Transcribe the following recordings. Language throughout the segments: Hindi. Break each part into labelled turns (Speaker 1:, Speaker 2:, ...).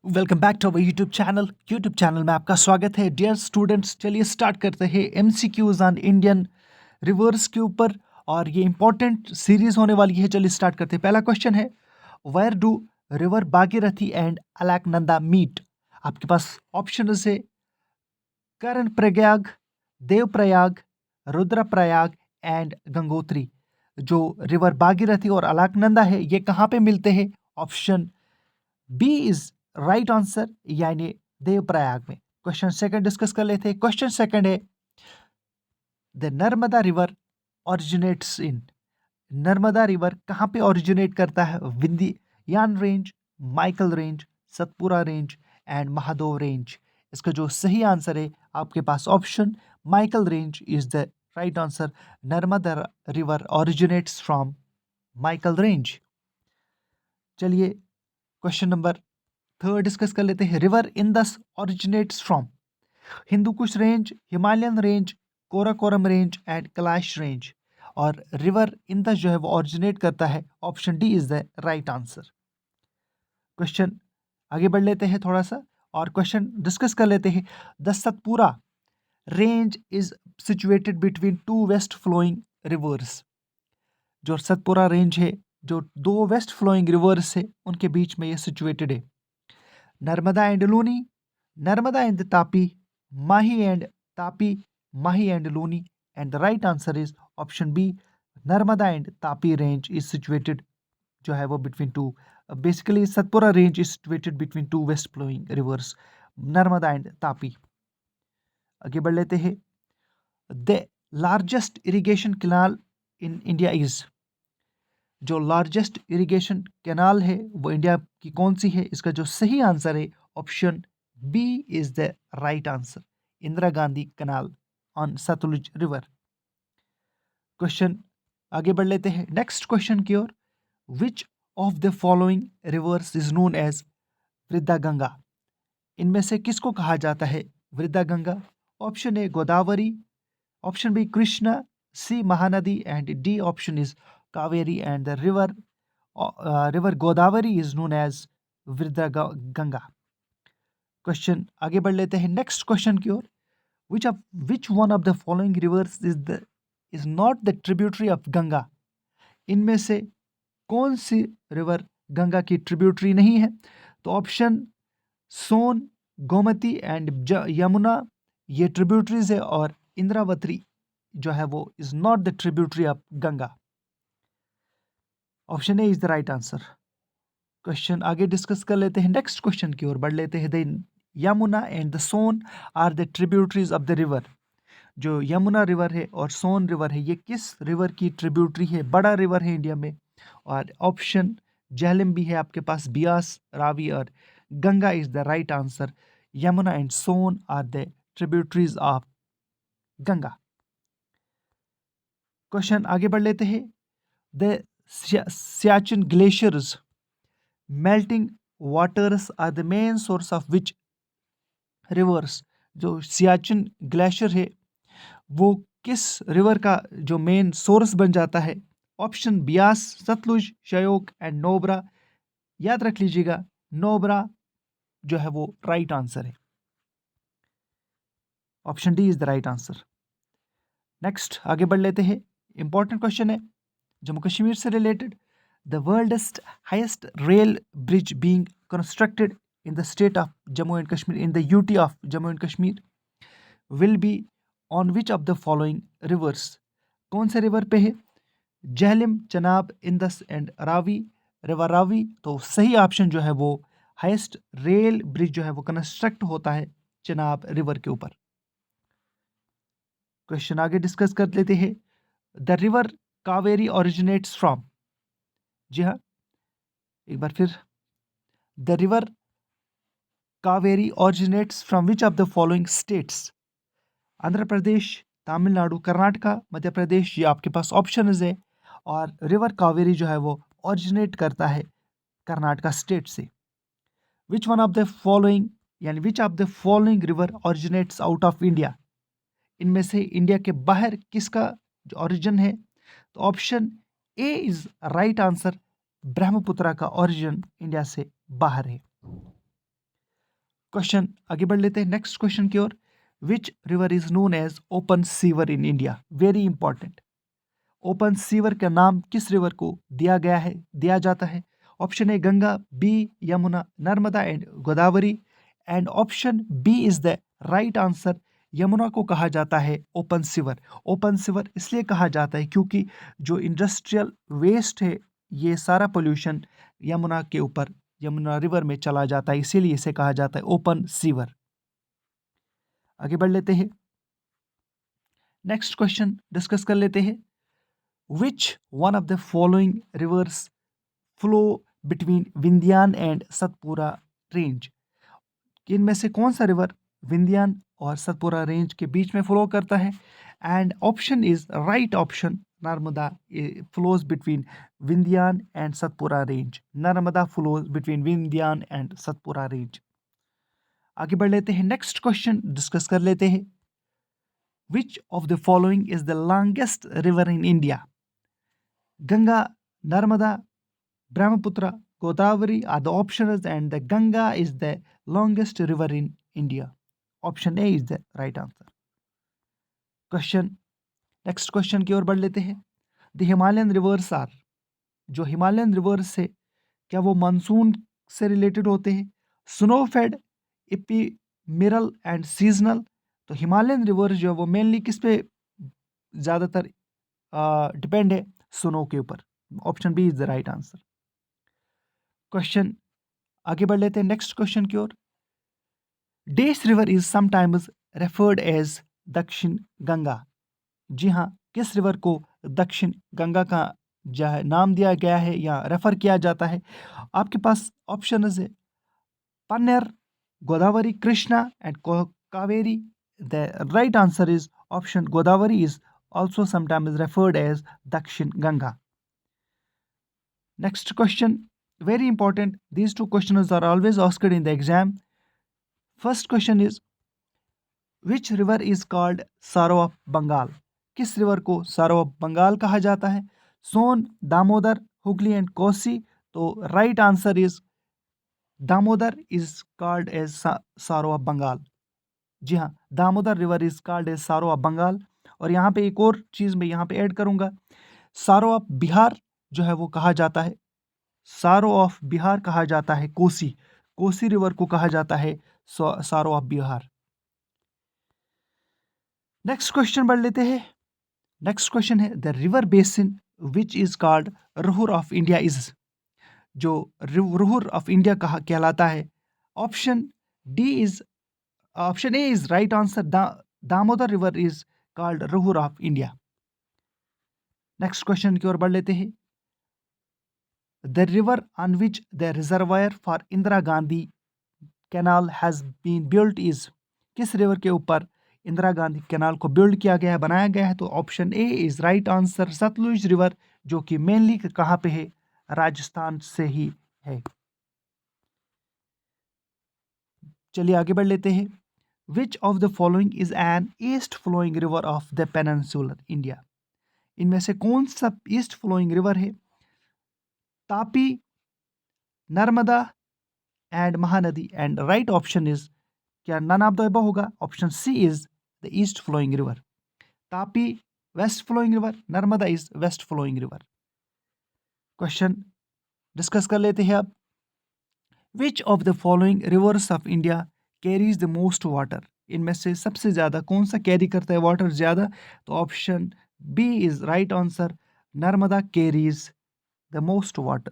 Speaker 1: Welcome back to our YouTube channel में आपका स्वागत है डियर स्टूडेंट्स। चलिए स्टार्ट करते हैं एमसीक्यूज ऑन इंडियन रिवर्स के ऊपर और ये इंपॉर्टेंट सीरीज होने वाली है। चलिए स्टार्ट करते हैं। पहला क्वेश्चन है, where do river Bhagirathi and Alaknanda meet. आपके पास ऑप्शन है कर्ण प्रयाग, देवप्रयाग, रुद्रप्रयाग एंड गंगोत्री। जो रिवर भागीरथी और अलकनंदा है ये कहाँ पे मिलते हैं? Option B is right answer, यानी देवप्रयाग में। क्वेश्चन सेकंड डिस्कस कर लेते हैं। क्वेश्चन सेकंड है, the Narmada river originates in. Narmada river कहाँ पे ओरिजिनेट करता है? Vindhyachal range, Maikal range, Satpura range and Mahadev range. इसका जो सही आंसर है आपके पास option Maikal range is the right answer. Narmada river originates from Maikal range. चलिए क्वेश्चन नंबर थर्ड डिस्कस कर लेते हैं। River Indus originates from Hindu Kush range, Himalayan range, Karakoram range and Kailash range. और रिवर इंदस जो है वो ओरिजिनेट करता है, option D is the right answer. Question आगे बढ़ लेते हैं थोड़ा सा और क्वेश्चन डिस्कस कर लेते हैं। The Satpura range is situated between two west flowing rivers. जो सतपुरा रेंज है, जो दो वेस्ट फ्लोइंग रिवर्स है उनके बीच में ये सिचुएटेड है। Narmada and Luni, Narmada and Tapi, Mahi and Tapi, Mahi and Luni. And the right answer is option B, Narmada and Tapi range is situated जो है वो between two, basically Satpura range is situated between two west flowing rivers, Narmada and Tapi. आगे बढ़ लेते हैं। The largest irrigation canal in India is. जो लार्जेस्ट इरिगेशन कैनाल है वो इंडिया की कौन सी है? इसका जो सही आंसर है option B is the right answer, Indira Gandhi canal on Sutlej river. Question आगे बढ़ लेते हैं नेक्स्ट क्वेश्चन की ओर। Which of the following rivers is known as Vriddha Ganga. इनमें से किसको कहा जाता है Vriddha Ganga? Option A Godavari, option B Krishna, C Mahanadi and D option is Kaveri. And the river Godavari is known as Vriddha Ganga. Question आगे बढ़ लेते हैं नेक्स्ट क्वेश्चन की ओर। Which one of the following rivers is not the tributary of Ganga. इनमें से कौन सी रिवर गंगा की ट्रिब्यूटरी नहीं है? तो ऑप्शन सोन, गोमती एंड यमुना ये ट्रिब्यूटरीज है, और इंद्रावती जो है वो is not the tributary of Ganga. Option A is the right answer. Question आगे डिस्कस कर लेते हैं नेक्स्ट क्वेश्चन की ओर बढ़ लेते हैं। The Yamuna and the Son are the tributaries of the river. जो यमुना रिवर है और सोन रिवर है ये किस रिवर की ट्रिब्यूटरी है? बड़ा रिवर है इंडिया में। और ऑप्शन झेलम भी है आपके पास, बियास, रावी और Ganga is the right answer. Yamuna and Son are the tributaries of Ganga. Question आगे बढ़ लेते हैं। The Siachen glaciers melting waters are the main source of which rivers. जो सियाचिन ग्लेशियर है वो किस रिवर का जो मेन सोर्स बन जाता है? Option Beas, Sutlej, Shyok and Nubra. याद रख लीजिएगा, नोब्रा जो है वो राइट आंसर है। Option D is the right answer. Next आगे बढ़ लेते हैं। इंपॉर्टेंट क्वेश्चन है जम्मू कश्मीर से related. The worldest highest rail bridge being constructed in the state of Jammu and Kashmir, in the UT of Jammu and Kashmir, will be on which of the following rivers. कौन से रिवर पे है? झेलम, चनाब, इंदस एंड रावी। रिवर रावी। तो सही ऑप्शन जो है वो हाईएस्ट रेल ब्रिज जो है वो कंस्ट्रक्ट होता है चनाब रिवर के ऊपर। क्वेश्चन आगे डिस्कस कर लेते हैं। The river Kaveri originates from. जी हाँ, एक बार फिर। The river Kaveri originates from which of the following states. Andhra Pradesh, Tamil Nadu, Karnataka, Madhya Pradesh, ये आपके पास ऑप्शन है। और रिवर कावेरी जो है वो ओरिजिनेट करता है कर्नाटका स्टेट से। Which one of the following, यानी which of the following river originates out of India. इनमें से इंडिया के बाहर किसका जो ओरिजिन है? तो option A is right answer, Brahmaputra का ओरिजिन इंडिया से बाहर है। क्वेश्चन आगे बढ़ लेते हैं नेक्स्ट क्वेश्चन की ओर। Which river is known as open sewer in India? Very important. Open sewer का नाम किस रिवर को दिया जाता है? Option A Ganga, B Yamuna, Narmada and Godavari, and option B is the right answer. Yamuna को कहा जाता है ओपन सीवर। ओपन सीवर इसलिए कहा जाता है क्योंकि जो इंडस्ट्रियल वेस्ट है, ये सारा पोल्यूशन यमुना के ऊपर, यमुना रिवर में चला जाता है, इसीलिए इसे कहा जाता है ओपन सीवर। आगे बढ़ लेते हैं, नेक्स्ट क्वेश्चन डिस्कस कर लेते हैं। Which one of the following rivers flow between Vindhyan and Satpura range? इनमें से कौन सा रिवर विंध्यान और सतपुरा रेंज के बीच में फ्लो करता है? And option is right option, Narmada flows between Vindhyan and Satpura range. Narmada flows between Vindhyan and Satpura range. आगे बढ़ लेते हैं, नेक्स्ट क्वेश्चन डिस्कस कर लेते हैं। Which of the following is the longest river in India? Ganga, Narmada, Brahmaputra, Godavari are the options, and the Ganga is the longest river in India. Option A is the right answer. Question, next question की ओर बढ़ लेते हैं। The Himalayan rivers are, जो हिमालयन रिवर्स है क्या वो मानसून से रिलेटेड होते हैं? Snow fed, ephemeral and seasonal. तो हिमालयन रिवर्स जो है वो मेनली किस पे ज़्यादातर डिपेंड है? स्नो के ऊपर। Option B is the right answer. Question आगे बढ़ लेते हैं नेक्स्ट क्वेश्चन की ओर। Dash river is sometimes referred as Dakshin Ganga. जी हाँ, किस रिवर को दक्षिण गंगा का जो है नाम दिया गया है या रेफर किया जाता है? आपके पास ऑप्शन है Penner, Godavari, Krishna and Kaveri. The right answer is option Godavari is also sometimes referred as Dakshin Ganga. Next question, very important. These two questions are always asked in the exam. First question is, which river is called Saro of Bengal? किस रिवर को सारो ऑफ बंगाल कहा जाता है? सोन, दामोदर, हुगली एंड कोसी। तो right answer is Damodar is called as sorrow of Bengal. जी हाँ, Damodar river is called as sorrow of Bengal. और यहाँ पे एक और चीज़ मैं यहाँ पे ऐड करूँगा, सारो ऑफ बिहार जो है वो कहा जाता है, सारो ऑफ बिहार कहा जाता है कोसी। कोसी रिवर को कहा जाता है सारो ऑफ बिहार। नेक्स्ट क्वेश्चन बढ़ लेते हैं। नेक्स्ट क्वेश्चन है the river basin which is called Ruhr of India is. जो रुहुर ऑफ इंडिया कहा कहलाता है, option D is option A is right answer. Damodar river is called Ruhr of India. Next question की ओर बढ़ लेते हैं। The river on which the reservoir for Indira Gandhi canal has been built is. किस रिवर के ऊपर इंदिरा गांधी कैनाल को बिल्ड किया गया है, बनाया गया है? तो option A is right answer, Sutlej river, जो कि मेनली कहाँ पे है? राजस्थान से ही है। चलिए आगे बढ़ लेते हैं। Which of the following is an east flowing river of the peninsular India? इनमें से कौन सा ईस्ट फ्लोइंग रिवर है? Tapi, Narmada and Mahanadi. And right option is, क्या नन ऑफ द अबव होगा? Option C is the east flowing river. Tapi west flowing river, Narmada is west flowing river. Question discuss कर लेते हैं अब। Which of the following rivers of India carries the most water? इनमें से सबसे ज्यादा कौन सा कैरी करता है वाटर ज्यादा? तो option B is right answer, Narmada carries the most water.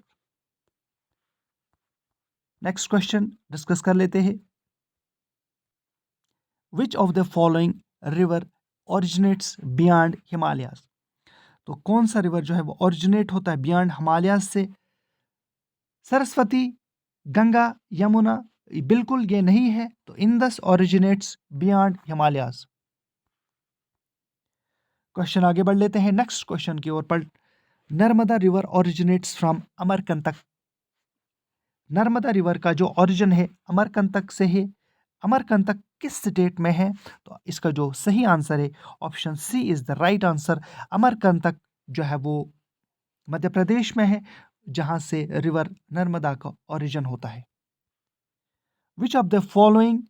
Speaker 1: Next question discuss कर लेते हैं। Which of the following river originates beyond Himalayas? तो कौन सा रिवर जो है वो ओरिजिनेट होता है बियॉन्ड हिमालयाज से? सरस्वती, गंगा, यमुना। बिल्कुल ये नहीं है, तो Indus originates beyond Himalayas. Question आगे बढ़ लेते हैं नेक्स्ट क्वेश्चन की ओर पर। Narmada river originates from Amarkantak. Narmada river का जो ओरिजिन है अमरकंटक से है। अमरकंटक किस स्टेट में है? तो इसका जो सही आंसर है option C is the right answer. Amarkantak जो है वो मध्य प्रदेश में है, जहां से रिवर नर्मदा का ओरिजिन होता है। Which of the following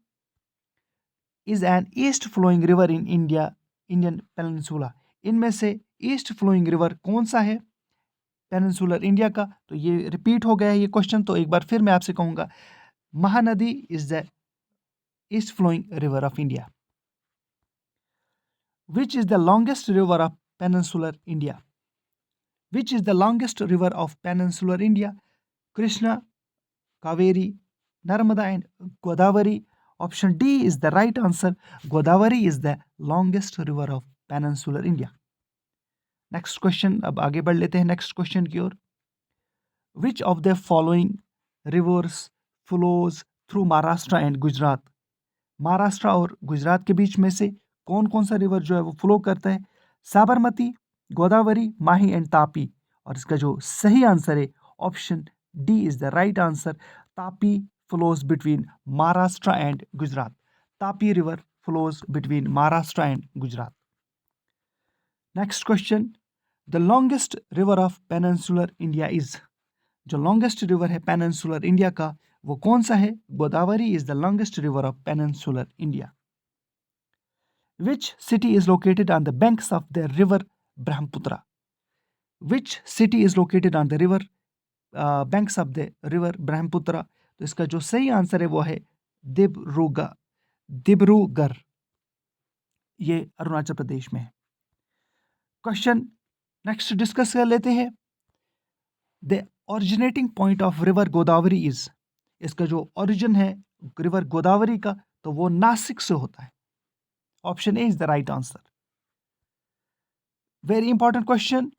Speaker 1: is an east flowing river in India Indian peninsula? इनमें से ईस्ट फ्लोइंग रिवर कौन सा है पेनिनसुलर इंडिया का? तो ये रिपीट हो गया है ये क्वेश्चन, तो एक बार फिर मैं आपसे कहूंगा, Mahanadi is the east flowing river of India. Which is the longest river of peninsular India? Which is the longest river of peninsular India? Krishna, Kaveri, Narmada and Godavari? Option D is the right answer. Godavari is the longest river of peninsular India. Next question, अब आगे बढ़ लेते हैं नेक्स्ट क्वेश्चन की ओर। Which of the following rivers flows through Maharashtra and Gujarat? Maharashtra और गुजरात के बीच में से कौन कौन सा रिवर जो है वो फ्लो करता है? साबरमती, गोदावरी, माही एंड तापी? और इसका जो सही आंसर है option D is the right answer. Tapi flows between Maharashtra and Gujarat. Tapi river flows between Maharashtra and Gujarat. Next question, the longest river of peninsular India is? जो लॉन्गेस्ट रिवर है पेनिनसुलर इंडिया का वो कौन सा है? Godavari is the longest river of peninsular India. Which city is located on the banks of the river Brahmaputra? Which city is located on the river banks of the river Brahmaputra? तो इसका जो सही आंसर है वो है दिब्रूगढ़। ये अरुणाचल प्रदेश में है। क्वेश्चन नेक्स्ट डिस्कस कर लेते हैं। The originating point of river Godavari is? इसका जो ओरिजिन है रिवर गोदावरी का तो वो नासिक से होता है। Option A is the right answer. Very important question,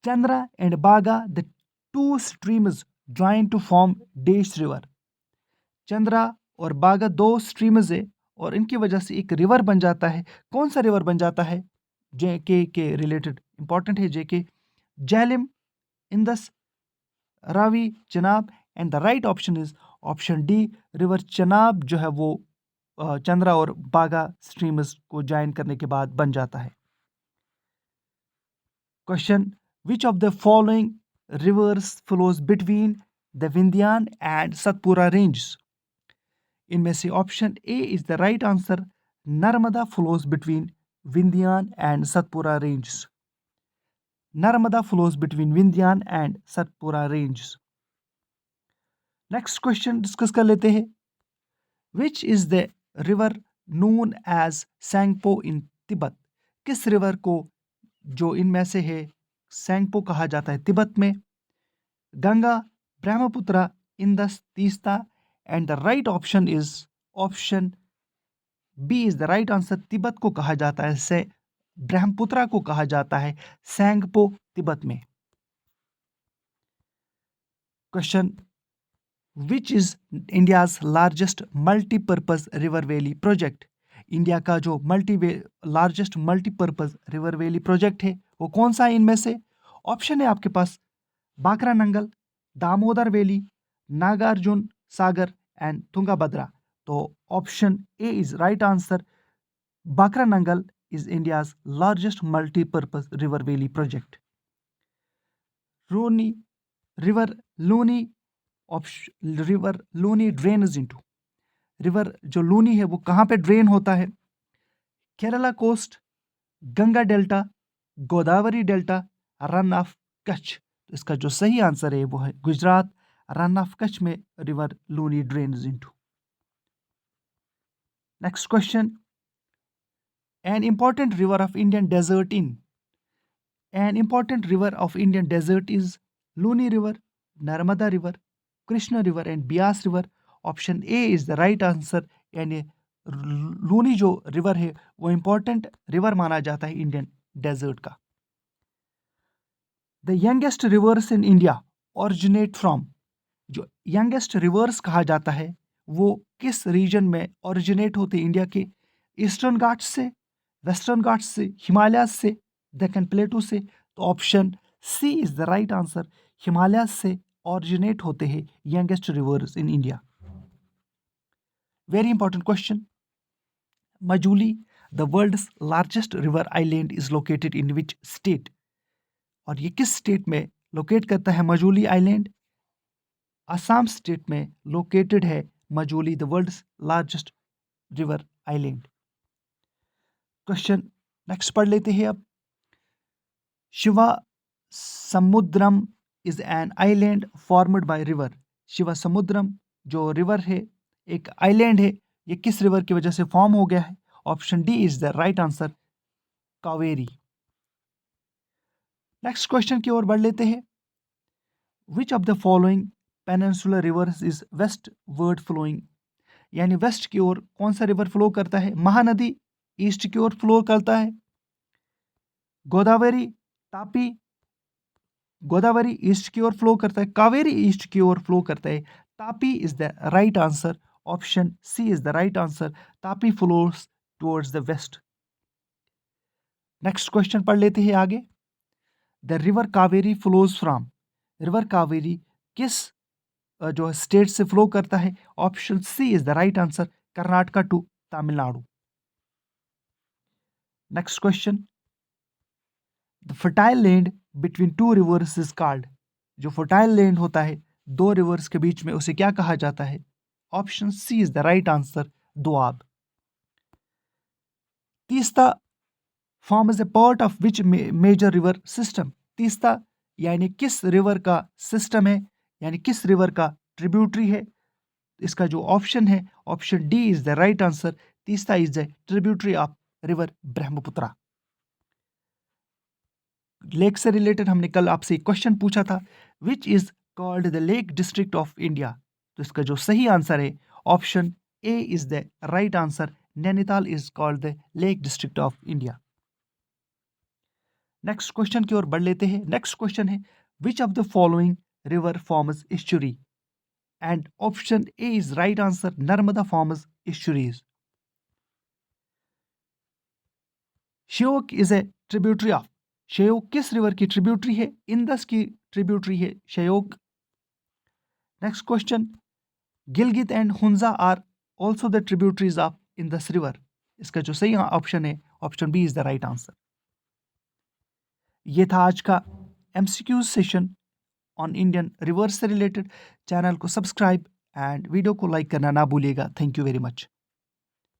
Speaker 1: Chandra and Bhaga the two streams join to form dash river? Chandra और बागा दो स्ट्रीम्स है और इनकी वजह से एक रिवर बन जाता है। कौन सा रिवर बन जाता है? जेके के रिलेटेड इंपॉर्टेंट है JK. Jhelum, Indus, Ravi, Chenab and the right option is option D river Chenab जो है वो चंद्रा और बागा स्ट्रीम्स को ज्वाइन करने के बाद बन जाता है। Question, which of the following rivers flows between the Vindhyan and Satpura range? इनमें से option A is the right answer. Narmada flows between Vindhyan and Satpura range. Narmada flows between Vindhyan and Satpura range. Next question discuss कर लेते हैं। Which is the river known as Sangpo in Tibet? किस रिवर को जो इनमें से है सैंगपो कहा जाता है तिब्बत में? Ganga, Brahmaputra, Indus, Teesta and the right option is option B is the right answer. Tibet को कहा जाता है से ब्रह्मपुत्र को कहा जाता है सैंगपो तिब्बत में। Question, which is India's largest multipurpose river valley project? India का जो largest multipurpose river valley project है वो कौन सा है इनमें से? ऑप्शन है आपके पास बाकरा नंगल, दामोदर वैली, नागार्जुन सागर एंड तुंगाभद्रा। तो option A is right answer. Bhakra Nangal is India's largest multipurpose river valley project. रोनी river Luni river Luni drains into? River जो लूनी है वो कहाँ पे ड्रेन होता है? Kerala coast, Ganga delta, Godavari delta, Rann of Kutch? तो इसका जो सही आंसर है वो है गुजरात। रन ऑफ कच्छ में river Luni drains into. Next question, an important river of Indian desert in? An important river of Indian desert is Luni river, Narmada river, Krishna river and Beas river? Option A is the right answer. यानी लूनी जो रिवर है वो इंपॉर्टेंट रिवर माना जाता है इंडियन डेजर्ट का। The youngest rivers in India originate from? जो यंगेस्ट रिवर्स कहा जाता है वो किस रीजन में ओरिजिनेट होते हैं इंडिया के? ईस्टर्न घाट्स से, वेस्टर्न घाट्स से, हिमालय से, डेक्कन प्लेटू से? तो option C is the right answer. Himalaya से ओरिजिनेट होते हैं youngest rivers in India. Very important question, Majuli the world's largest river island is located in which state? और ये किस स्टेट में लोकेट करता है मजूली आइलैंड? असम स्टेट में लोकेटेड है Majuli the world's largest river island. Question next पढ़ लेते हैं अब। Shiva Samudram is an island formed by river. Shiva समुद्रम जो रिवर है, एक आइलैंड है, ये किस रिवर की वजह से फॉर्म हो गया है? Option D is the right answer, Kaveri. Next question की ओर बढ़ लेते हैं। Which of the following peninsular rivers is westward flowing. यानी वेस्ट की ओर कौन सा रिवर फ्लो करता है? महानदी ईस्ट की ओर फ्लो करता है, गोदावरी, तापी, गोदावरी ईस्ट की ओर फ्लो करता है, कावेरी ईस्ट की ओर फ्लो करता है, Tapi is the right answer, option C is the right answer, Tapi flows towards the west. Next question पढ़ लेते हैं आगे। The river Kaveri flows from. River Kaveri किस जो स्टेट से फ्लो करता है? Option C is the right answer, Karnataka to Tamil Nadu. Next question. The fertile land between two rivers is called. जो फर्टाइल लैंड होता है दो रिवर्स के बीच में, उसे क्या कहा जाता है? Option C is the right answer, doab. Teesta forms a part of which major river system. Teesta यानी किस रिवर का सिस्टम है, यानी किस रिवर का ट्रिब्यूटरी है? इसका जो ऑप्शन है, option D is the right answer, Teesta is the tributary of river Brahmaputra. Lake से रिलेटेड हमने कल आपसे एक क्वेश्चन पूछा था, विच is called the lake district of India. तो इसका जो सही आंसर है, option A is the right answer, Nainital is called the lake district of India. Next question की ओर बढ़ लेते हैं। नेक्स्ट क्वेश्चन है, which of the following river forms estuary. And option A is right answer, Narmada forms estuaries. Shyok is a tributary of. Shyok किस रिवर की ट्रिब्यूटरी है? इंदस की ट्रिब्यूटरी है Shyok. Next question, Gilgit and Hunza are also the tributaries of Indus river. इसका जो सही ऑप्शन है, option B is the right answer. ये था आज का MCQ session on Indian rivers से रिलेटेड। चैनल को सब्सक्राइब एंड वीडियो को लाइक करना ना भूलिएगा। Thank you very much.